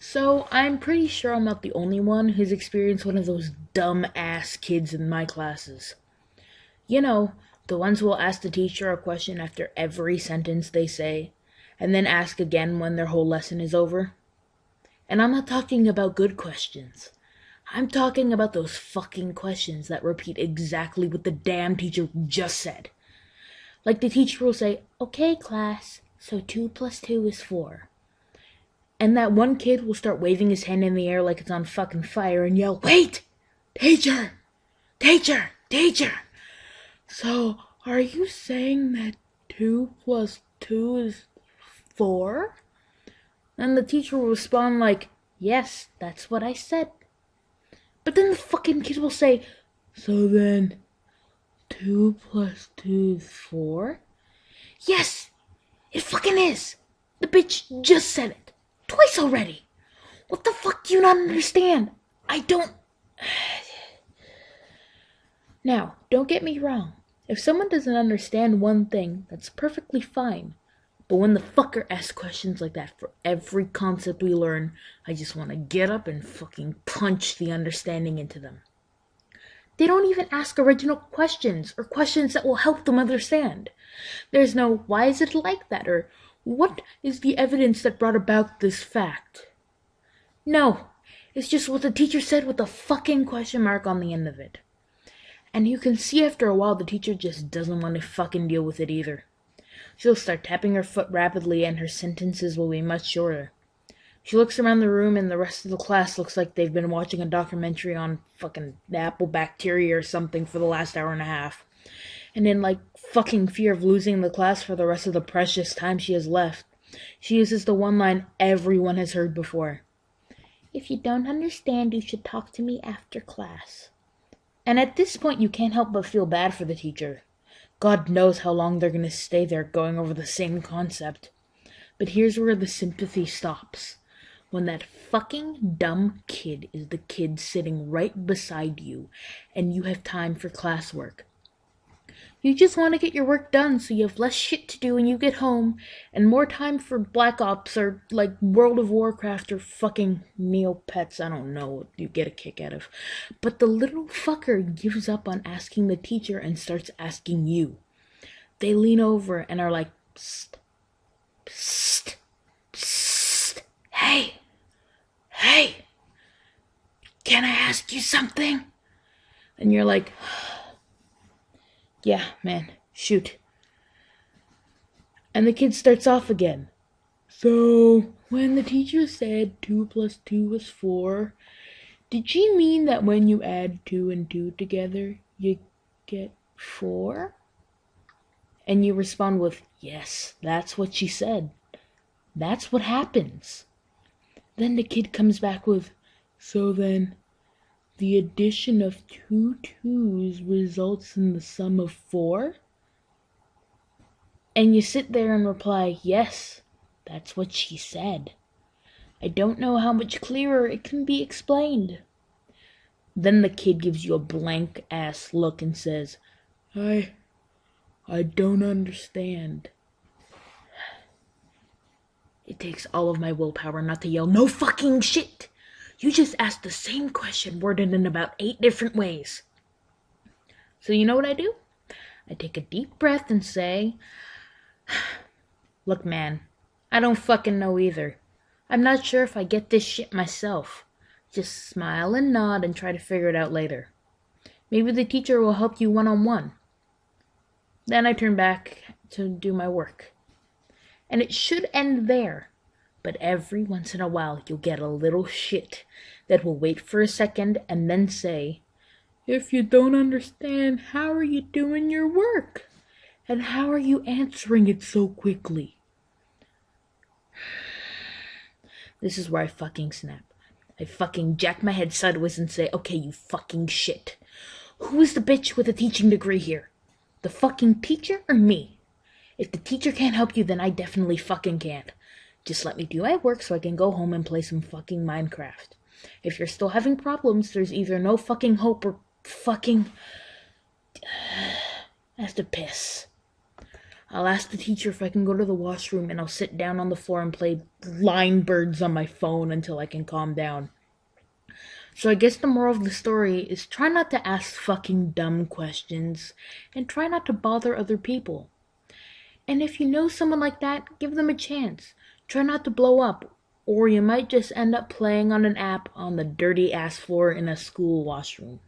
So, I'm pretty sure I'm not the only one who's experienced one of those dumb ass kids in my classes. You know, the ones who will ask the teacher a question after every sentence they say, and then ask again when their whole lesson is over. And I'm not talking about good questions. I'm talking about those fucking questions that repeat exactly what the damn teacher just said. Like the teacher will say, "Okay, class, so 2 plus 2 is 4." And that one kid will start waving his hand in the air like it's on fucking fire and yell, "Wait! Teacher! Teacher! Teacher! So, are you saying that 2 plus 2 is 4?" And the teacher will respond like, "Yes, that's what I said." But then the fucking kid will say, "So then, 2 plus 2 is 4?" Yes, it fucking is. The bitch just said it. Twice already. What the fuck do you not understand? I don't... Now, don't get me wrong. If someone doesn't understand one thing, that's perfectly fine. But when the fucker asks questions like that for every concept we learn, I just want to get up and fucking punch the understanding into them. They don't even ask original questions or questions that will help them understand. There's no, "Why is it like that?" or "What is the evidence that brought about this fact?" No, it's just what the teacher said with a fucking question mark on the end of it. And you can see after a while the teacher just doesn't want to fucking deal with it either. She'll start tapping her foot rapidly and her sentences will be much shorter. She looks around the room and the rest of the class looks like they've been watching a documentary on fucking apple bacteria or something for the last hour and a half. And in like fucking fear of losing the class for the rest of the precious time she has left, she uses the one line everyone has heard before. "If you don't understand, you should talk to me after class." And at this point you can't help but feel bad for the teacher. God knows how long they're gonna stay there going over the same concept. But here's where the sympathy stops. When that fucking dumb kid is the kid sitting right beside you and you have time for classwork. You just want to get your work done so you have less shit to do when you get home and more time for Black Ops or like World of Warcraft or fucking Neopets. I don't know what you get a kick out of. But the little fucker gives up on asking the teacher and starts asking you. They lean over and are like, "Psst, psst, psst, hey, hey, can I ask you something?" And you're like, "Yeah, man, shoot." And the kid starts off again. "So, when the teacher said 2 plus 2 was 4, did she mean that when you add 2 and 2 together, you get 4? And you respond with, "Yes, that's what she said. That's what happens." Then the kid comes back with, "So then, the addition of two twos results in the sum of 4? And you sit there and reply, "Yes, that's what she said. I don't know how much clearer it can be explained." Then the kid gives you a blank ass look and says, I I don't understand." It takes all of my willpower not to yell, "No fucking shit! You just asked the same question worded in about 8 different ways." So you know what I do? I take a deep breath and say, "Look, man, I don't fucking know either. I'm not sure if I get this shit myself. Just smile and nod and try to figure it out later. Maybe the teacher will help you one-on-one." Then I turn back to do my work. And it should end there. But every once in a while you'll get a little shit that will wait for a second and then say, "If you don't understand, how are you doing your work? And how are you answering it so quickly?" This is where I fucking snap. I fucking jack my head sideways and say, "Okay, you fucking shit. Who is the bitch with a teaching degree here? The fucking teacher or me? If the teacher can't help you, then I definitely fucking can't. Just let me do my work so I can go home and play some fucking Minecraft. If you're still having problems, there's either no fucking hope or fucking... I have to piss." I'll ask the teacher if I can go to the washroom, and I'll sit down on the floor and play line birds on my phone until I can calm down. So I guess the moral of the story is try not to ask fucking dumb questions, and try not to bother other people. And if you know someone like that, give them a chance. Try not to blow up, or you might just end up playing on an app on the dirty ass floor in a school washroom.